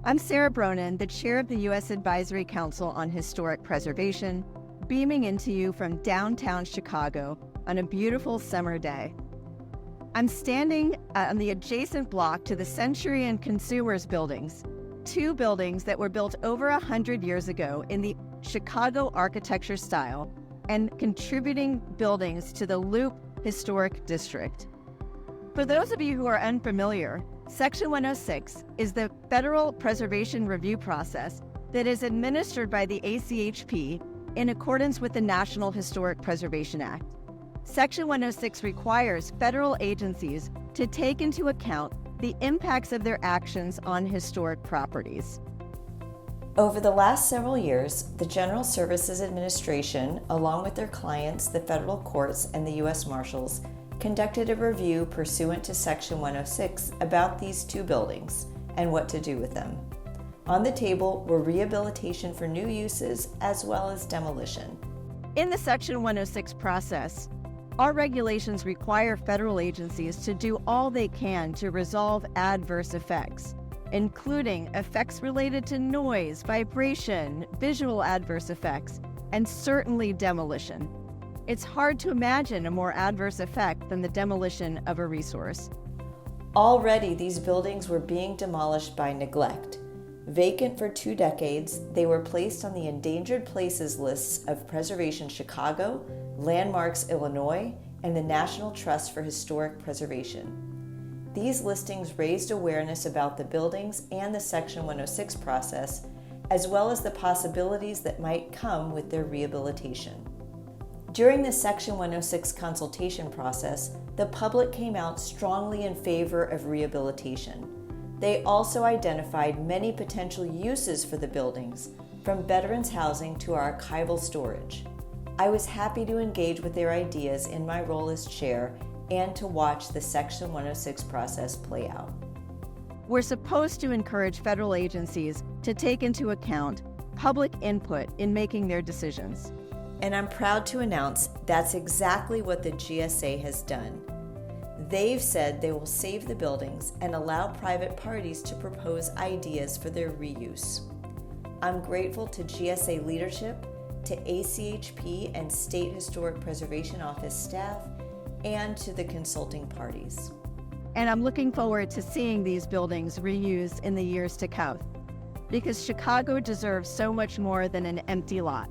I'm Sarah Bronin, the chair of the U.S. Advisory Council on Historic Preservation, beaming into you from downtown Chicago on a beautiful summer day. I'm standing on the adjacent block to the Century and Consumers buildings, two buildings that were built over 100 years ago in the Chicago architecture style and contributing buildings to the Loop Historic District. For those of you who are unfamiliar, Section 106 is the federal preservation review process that is administered by the ACHP in accordance with the National Historic Preservation Act. Section 106 requires federal agencies to take into account the impacts of their actions on historic properties. Over the last several years, the General Services Administration, along with their clients, the federal courts, and the U.S. Marshals, conducted a review pursuant to Section 106 about these two buildings and what to do with them. On the table were rehabilitation for new uses as well as demolition. In the Section 106 process, our regulations require federal agencies to do all they can to resolve adverse effects, including effects related to noise, vibration, visual adverse effects, and certainly demolition. It's hard to imagine a more adverse effect than the demolition of a resource. Already, these buildings were being demolished by neglect. Vacant for 2 decades, they were placed on the endangered places lists of Preservation Chicago, Landmarks Illinois, and the National Trust for Historic Preservation. These listings raised awareness about the buildings and the Section 106 process, as well as the possibilities that might come with their rehabilitation. During the Section 106 consultation process, the public came out strongly in favor of rehabilitation. They also identified many potential uses for the buildings, from veterans housing to archival storage. I was happy to engage with their ideas in my role as chair and to watch the Section 106 process play out. We're supposed to encourage federal agencies to take into account public input in making their decisions. And I'm proud to announce that's exactly what the GSA has done. They've said they will save the buildings and allow private parties to propose ideas for their reuse. I'm grateful to GSA leadership, to ACHP and State Historic Preservation Office staff, and to the consulting parties. And I'm looking forward to seeing these buildings reused in the years to come, because Chicago deserves so much more than an empty lot.